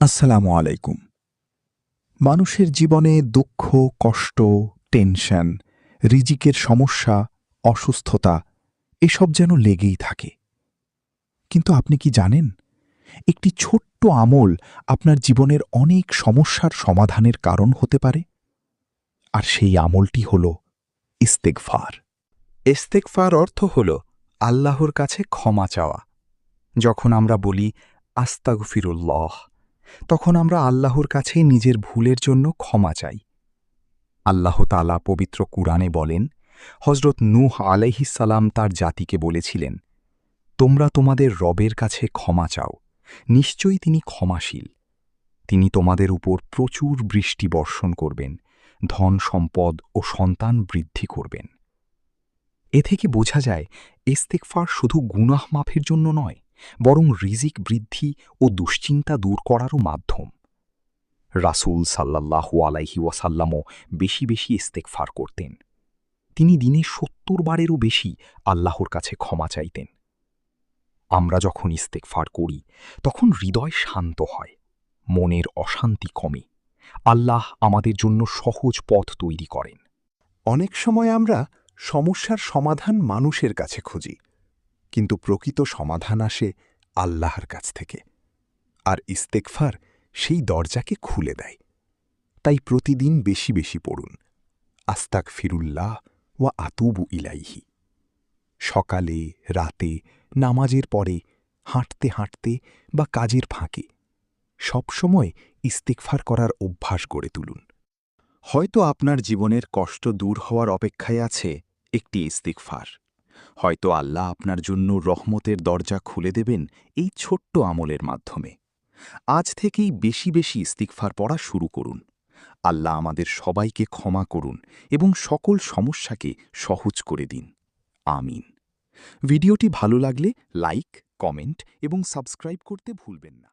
আসসালামু আলাইকুম। মানুষের জীবনে দুঃখ, কষ্ট, টেনশন, রিজিকের সমস্যা, অসুস্থতা এসব যেন লেগেই থাকে। কিন্তু আপনি কি জানেন, একটি ছোট্ট আমল আপনার জীবনের অনেক সমস্যার সমাধানের কারণ হতে পারে? আর সেই আমলটি হল ইস্তেগফার। ইস্তেগফার অর্থ হল আল্লাহর কাছে ক্ষমা চাওয়া। যখন আমরা বলি আস্তাগফিরুল্লাহ, তখন আমরা আল্লাহর কাছে নিজের ভুলের জন্য ক্ষমা চাই। আল্লাহ তাআলা পবিত্র কুরআনে বলেন, হযরত নূহ আলাইহিস সালাম তার জাতিকে বলেছিলেন, তোমরা তোমাদের রবের কাছে ক্ষমা চাও, নিশ্চয়ই তিনি ক্ষমাশীল। তিনি তোমাদের উপর প্রচুর বৃষ্টি বর্ষণ করবেন, ধন সম্পদ ও সন্তান বৃদ্ধি করবেন। এ থেকে বোঝা যায় ইস্তেগফার শুধু গুনাহ মাফের জন্য নয়, বরং রিজিক বৃদ্ধি ও দুশ্চিন্তা দূর করারও মাধ্যম। রাসূল সাল্লাল্লাহু আলাইহি ওয়াসাল্লামও বেশি বেশি ইস্তেগফার করতেন। তিনি দিনে ৭০ বারেরও বেশি আল্লাহর কাছে ক্ষমা চাইতেন। আমরা যখন ইস্তেগফার করি, তখন হৃদয় শান্ত হয়, মনের অশান্তি কমে, আল্লাহ আমাদের জন্য সহজ পথ তৈরি করেন। অনেক সময় আমরা সমস্যার সমাধান মানুষের কাছে খুঁজি, কিন্তু প্রকৃত সমাধান আসে আল্লাহর কাছ থেকে। আর ইস্তেগফার সেই দরজাকে খুলে দেয়। তাই প্রতিদিন বেশি বেশি পড়ুন, আস্তাগফিরুল্লাহ ওয়া আতুবু ইলাইহি। সকালে, রাতে, নামাজের পরে, হাঁটতে হাঁটতে বা কাজের ফাঁকে সবসময় ইস্তেগফার করার অভ্যাস গড়ে তুলুন। হয়তো আপনার জীবনের কষ্ট দূর হওয়ার অপেক্ষায় আছে একটি ইস্তেগফার। হয়তো আল্লাহ আপনার জন্য রহমতের দরজা খুলে দেবেন এই ছোট্ট আমলের মাধ্যমে। আজ থেকেই বেশি বেশি ইস্তিগফার পড়া শুরু করুন। আল্লাহ আমাদের সবাইকে ক্ষমা করুন এবং সকল সমস্যাকে সহজ করে দিন। আমিন। ভিডিওটি ভালো লাগলে লাইক, কমেন্ট এবং সাবস্ক্রাইব করতে ভুলবেন না।